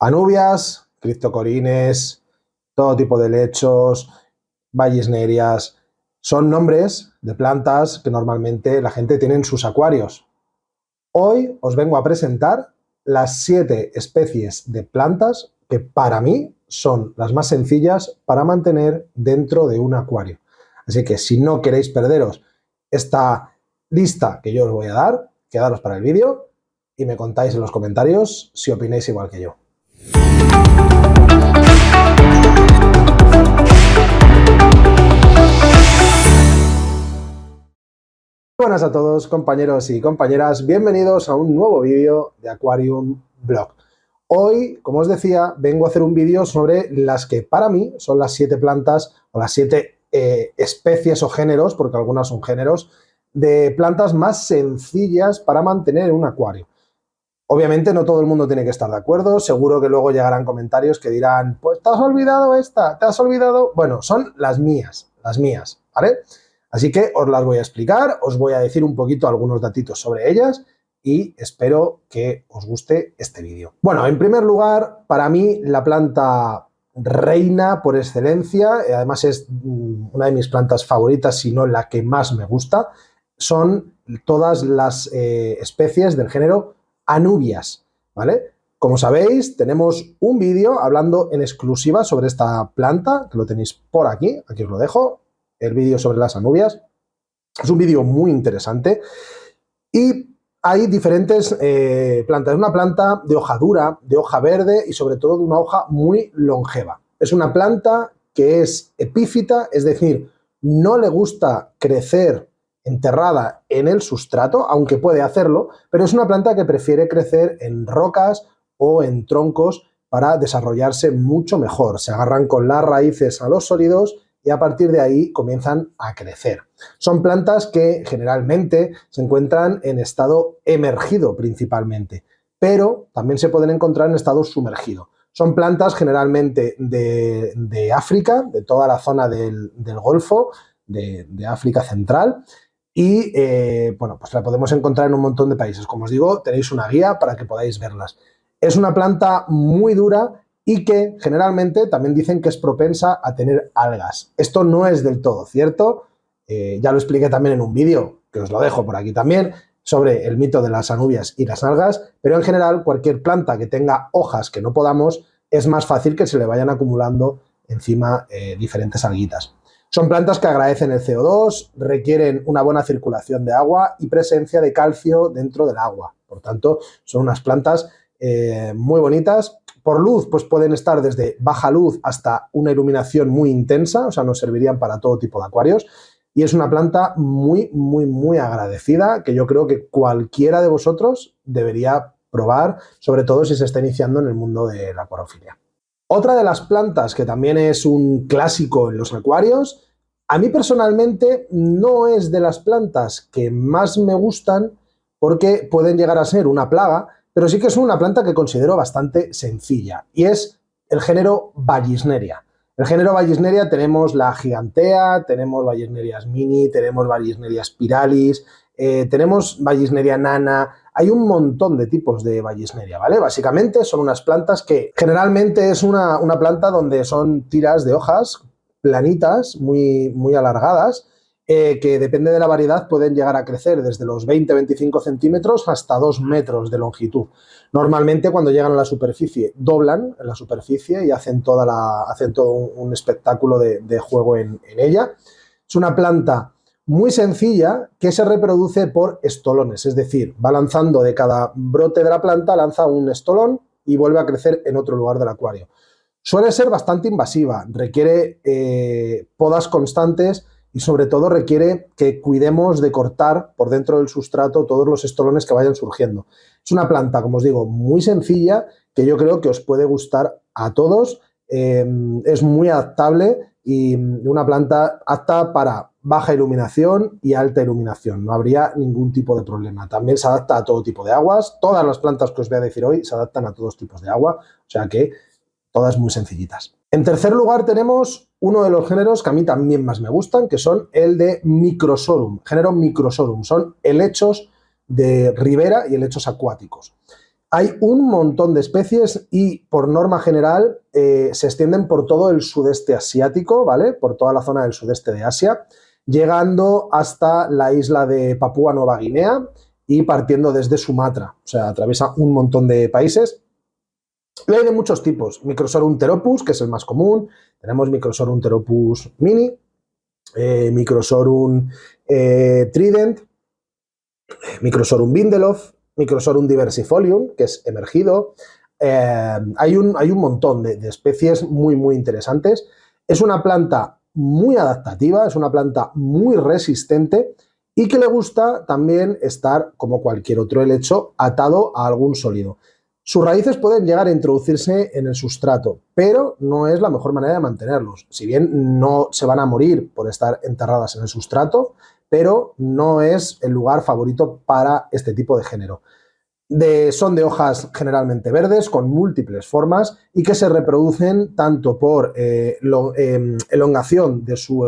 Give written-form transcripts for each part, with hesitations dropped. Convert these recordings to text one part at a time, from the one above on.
Anubias, criptocorines, todo tipo de helechos, vallisnerias, son nombres de plantas que normalmente la gente tiene en sus acuarios. Hoy os vengo a presentar las 7 especies de plantas que para mí son las más sencillas para mantener dentro de un acuario. Así que si no queréis perderos esta lista que yo os voy a dar, quedaros para el vídeo y me contáis en los comentarios si opináis igual que yo. Buenas a todos, compañeros y compañeras, bienvenidos a un nuevo vídeo de Aquarium Blog. Hoy, como os decía, vengo a hacer un vídeo sobre las que para mí son las 7 plantas o las 7 especies o géneros, porque algunas son géneros, de plantas más sencillas para mantener en un acuario. Obviamente no todo el mundo tiene que estar de acuerdo, seguro que luego llegarán comentarios que dirán, pues te has olvidado esta, te has olvidado... Bueno, son las mías, ¿vale? Así que os las voy a explicar, os voy a decir un poquito algunos datitos sobre ellas y espero que os guste este vídeo. Bueno, en primer lugar, para mí la planta reina por excelencia, además es una de mis plantas favoritas, si no la que más me gusta, son todas las especies del género Anubias, ¿vale? Como sabéis, tenemos un vídeo hablando en exclusiva sobre esta planta, que lo tenéis por aquí os lo dejo, el vídeo sobre las anubias. Es un vídeo muy interesante y hay diferentes plantas. Es una planta de hoja dura, de hoja verde y sobre todo de una hoja muy longeva. Es una planta que es epífita, es decir, no le gusta crecer enterrada en el sustrato, aunque puede hacerlo, pero es una planta que prefiere crecer en rocas o en troncos para desarrollarse mucho mejor. Se agarran con las raíces a los sólidos y a partir de ahí comienzan a crecer. Son plantas que generalmente se encuentran en estado emergido principalmente, pero también se pueden encontrar en estado sumergido. Son plantas generalmente de África, de toda la zona del Golfo, de África Central, y bueno, pues la podemos encontrar en un montón de países. Como os digo, tenéis una guía para que podáis verlas. Es una planta muy dura y que generalmente también dicen que es propensa a tener algas. Esto no es del todo cierto, ya lo expliqué también en un vídeo, que os lo dejo por aquí también, sobre el mito de las anubias y las algas, pero en general cualquier planta que tenga hojas que no podamos, es más fácil que se le vayan acumulando encima diferentes alguitas. Son plantas que agradecen el CO2, requieren una buena circulación de agua y presencia de calcio dentro del agua. Por tanto, son unas plantas muy bonitas. Por luz, pues pueden estar desde baja luz hasta una iluminación muy intensa, o sea, nos servirían para todo tipo de acuarios. Y es una planta muy agradecida, que yo creo que cualquiera de vosotros debería probar, sobre todo si se está iniciando en el mundo de la acuariofilia. Otra de las plantas que también es un clásico en los acuarios, a mí personalmente no es de las plantas que más me gustan porque pueden llegar a ser una plaga, pero sí que es una planta que considero bastante sencilla y es el género Vallisneria. El género Vallisneria tenemos la gigantea, tenemos Vallisnerias mini, tenemos Vallisneria spiralis, tenemos Vallisneria nana. Hay un montón de tipos de Vallisneria, ¿vale? Básicamente son unas plantas que generalmente es una planta donde son tiras de hojas planitas, muy alargadas, que depende de la variedad pueden llegar a crecer desde los 20-25 centímetros hasta 2 metros de longitud. Normalmente cuando llegan a la superficie doblan en la superficie y hacen todo un espectáculo de juego en ella. Es una planta muy sencilla que se reproduce por estolones, es decir, va lanzando de cada brote de la planta, lanza un estolón y vuelve a crecer en otro lugar del acuario. Suele ser bastante invasiva, requiere podas constantes y sobre todo requiere que cuidemos de cortar por dentro del sustrato todos los estolones que vayan surgiendo. Es una planta, como os digo, muy sencilla que yo creo que os puede gustar a todos, es muy adaptable y una planta apta para baja iluminación y alta iluminación, no habría ningún tipo de problema. También se adapta a todo tipo de aguas, todas las plantas que os voy a decir hoy se adaptan a todos tipos de agua, o sea que todas muy sencillitas. En tercer lugar tenemos uno de los géneros que a mí también más me gustan, que son el de Microsorum, género Microsorum, son helechos de ribera y helechos acuáticos. Hay un montón de especies y por norma general se extienden por todo el sudeste asiático, ¿vale? Por toda la zona del sudeste de Asia, llegando hasta la isla de Papúa Nueva Guinea y partiendo desde Sumatra. O sea, atraviesa un montón de países. Y hay de muchos tipos. Microsorum pteropus, que es el más común. Tenemos Microsorum pteropus mini, Microsorum trident, Microsorum bindelof, Microsorum diversifolium, que es emergido. Hay un montón de especies muy interesantes. Es una planta muy adaptativa, es una planta muy resistente y que le gusta también estar, como cualquier otro helecho, atado a algún sólido. Sus raíces pueden llegar a introducirse en el sustrato, pero no es la mejor manera de mantenerlos. Si bien no se van a morir por estar enterradas en el sustrato, pero no es el lugar favorito para este tipo de género. Son de hojas generalmente verdes, con múltiples formas y que se reproducen tanto por elongación de su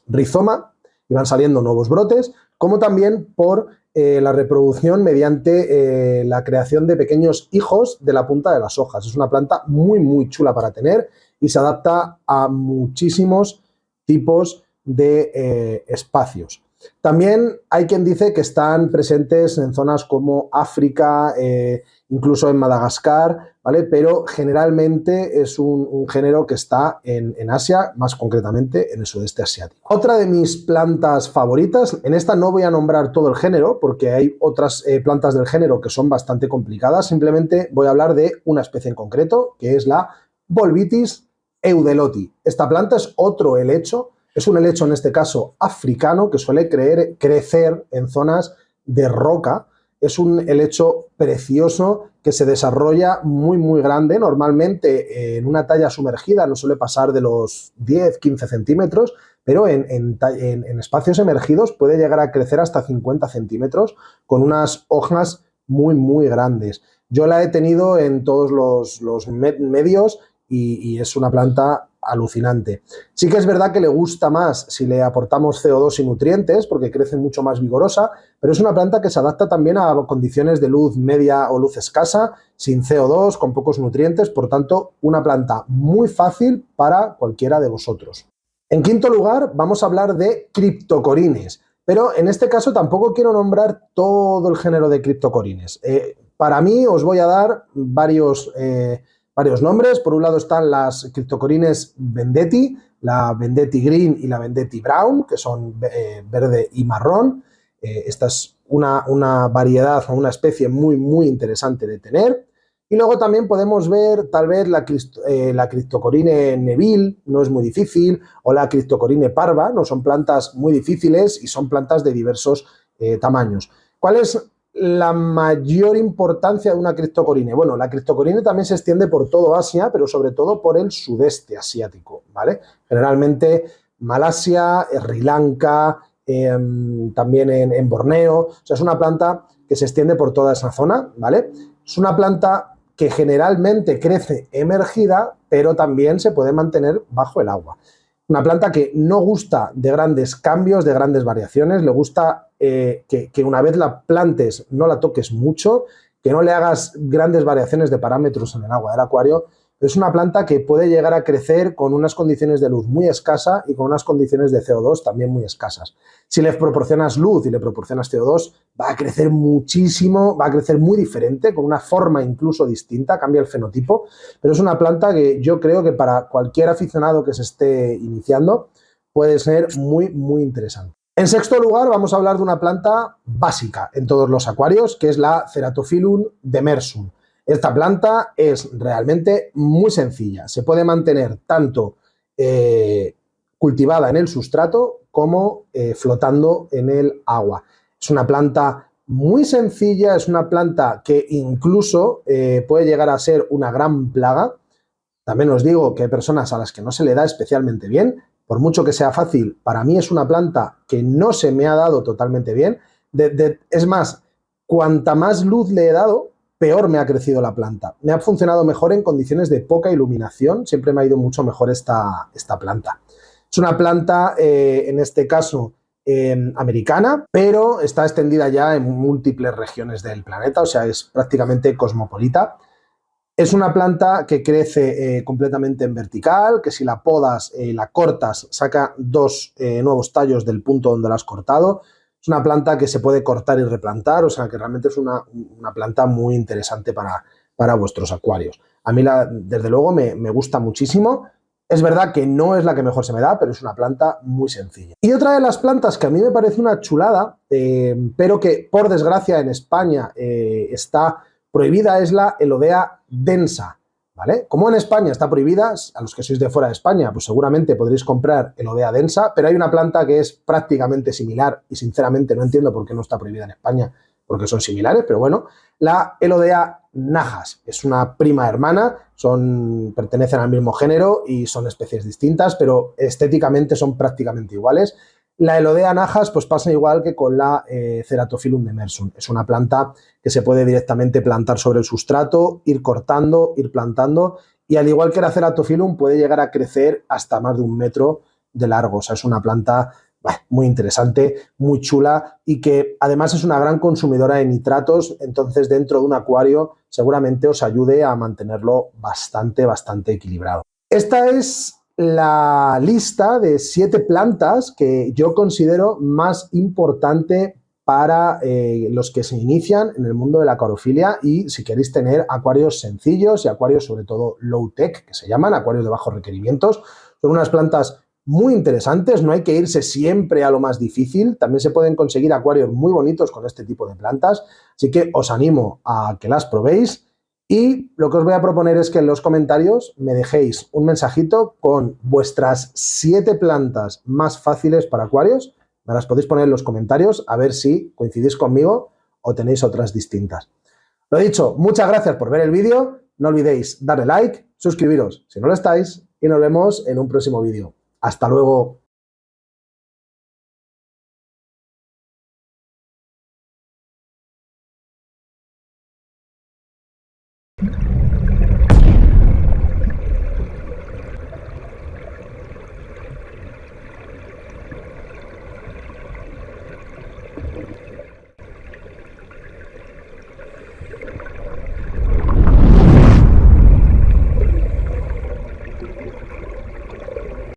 rizoma, y van saliendo nuevos brotes, como también por la reproducción mediante la creación de pequeños hijos de la punta de las hojas. Es una planta muy chula para tener y se adapta a muchísimos tipos de espacios. También hay quien dice que están presentes en zonas como África, incluso en Madagascar, ¿vale? Pero generalmente es un género que está en Asia, más concretamente en el sudeste asiático. Otra de mis plantas favoritas, en esta no voy a nombrar todo el género porque hay otras plantas del género que son bastante complicadas, simplemente voy a hablar de una especie en concreto, que es la Bolbitis eudeloti. Esta planta es otro helecho. Es un helecho, en este caso, africano, que suele crecer en zonas de roca. Es un helecho precioso que se desarrolla muy grande. Normalmente en una talla sumergida no suele pasar de los 10-15 centímetros, pero en espacios emergidos puede llegar a crecer hasta 50 centímetros con unas hojas muy grandes. Yo la he tenido en todos los medios y es una planta alucinante. Sí que es verdad que le gusta más si le aportamos CO2 y nutrientes, porque crece mucho más vigorosa, pero es una planta que se adapta también a condiciones de luz media o luz escasa, sin CO2, con pocos nutrientes, por tanto, una planta muy fácil para cualquiera de vosotros. En quinto lugar, vamos a hablar de criptocorines, pero en este caso tampoco quiero nombrar todo el género de criptocorines. Para mí os voy a dar varios nombres. Por un lado están las criptocorines Vendetti, la Vendetti Green y la Vendetti Brown, que son verde y marrón. Esta es una variedad o una especie muy interesante de tener. Y luego también podemos ver tal vez la criptocorine Neville, no es muy difícil, o la criptocorine parva, no son plantas muy difíciles y son plantas de diversos tamaños. ¿Cuál es la mayor importancia de una criptocorine? Bueno, la criptocorine también se extiende por todo Asia, pero sobre todo por el sudeste asiático, ¿vale? Generalmente Malasia, Sri Lanka, también en Borneo. O sea, es una planta que se extiende por toda esa zona, ¿vale? Es una planta que generalmente crece emergida, pero también se puede mantener bajo el agua. Una planta que no gusta de grandes cambios, de grandes variaciones, le gusta que una vez la plantes no la toques mucho, que no le hagas grandes variaciones de parámetros en el agua del acuario. Es una planta que puede llegar a crecer con unas condiciones de luz muy escasa y con unas condiciones de CO2 también muy escasas. Si le proporcionas luz y le proporcionas CO2, va a crecer muchísimo, va a crecer muy diferente, con una forma incluso distinta, cambia el fenotipo, pero es una planta que yo creo que para cualquier aficionado que se esté iniciando puede ser muy interesante. En sexto lugar, vamos a hablar de una planta básica en todos los acuarios, que es la Ceratophyllum demersum. Esta planta es realmente muy sencilla. Se puede mantener tanto cultivada en el sustrato como flotando en el agua. Es una planta muy sencilla, es una planta que incluso puede llegar a ser una gran plaga. También os digo que hay personas a las que no se le da especialmente bien. Por mucho que sea fácil, para mí es una planta que no se me ha dado totalmente bien. Es más, cuanta más luz le he dado, peor me ha crecido la planta. Me ha funcionado mejor en condiciones de poca iluminación, siempre me ha ido mucho mejor esta planta. Es una planta, en este caso, americana, pero está extendida ya en múltiples regiones del planeta, o sea, es prácticamente cosmopolita. Es una planta que crece completamente en vertical, que si la podas, la cortas, saca dos nuevos tallos del punto donde la has cortado. Es una planta que se puede cortar y replantar, o sea que realmente es una planta muy interesante para vuestros acuarios. A mí, desde luego, me gusta muchísimo. Es verdad que no es la que mejor se me da, pero es una planta muy sencilla. Y otra de las plantas que a mí me parece una chulada, pero que por desgracia en España está prohibida, es la Elodea densa, ¿vale? Como en España está prohibida, a los que sois de fuera de España, pues seguramente podréis comprar Elodea densa, pero hay una planta que es prácticamente similar y sinceramente no entiendo por qué no está prohibida en España, porque son similares, pero bueno, la Elodea najas, es una prima hermana, pertenecen al mismo género y son especies distintas, pero estéticamente son prácticamente iguales. La Elodea najas pues pasa igual que con la Ceratophyllum demersum. Es una planta que se puede directamente plantar sobre el sustrato, ir cortando, ir plantando, y al igual que la Ceratophyllum puede llegar a crecer hasta más de 1 metro de largo. O sea, es una planta muy interesante, muy chula y que además es una gran consumidora de nitratos, entonces dentro de un acuario seguramente os ayude a mantenerlo bastante equilibrado. Esta es la lista de 7 plantas que yo considero más importante para los que se inician en el mundo de la acuariofilia y si queréis tener acuarios sencillos y acuarios sobre todo low tech, que se llaman acuarios de bajos requerimientos. Son unas plantas muy interesantes, no hay que irse siempre a lo más difícil, también se pueden conseguir acuarios muy bonitos con este tipo de plantas, así que os animo a que las probéis. Y lo que os voy a proponer es que en los comentarios me dejéis un mensajito con vuestras 7 plantas más fáciles para acuarios. Me las podéis poner en los comentarios a ver si coincidís conmigo o tenéis otras distintas. Lo dicho, muchas gracias por ver el vídeo. No olvidéis darle like, suscribiros si no lo estáis y nos vemos en un próximo vídeo. Hasta luego.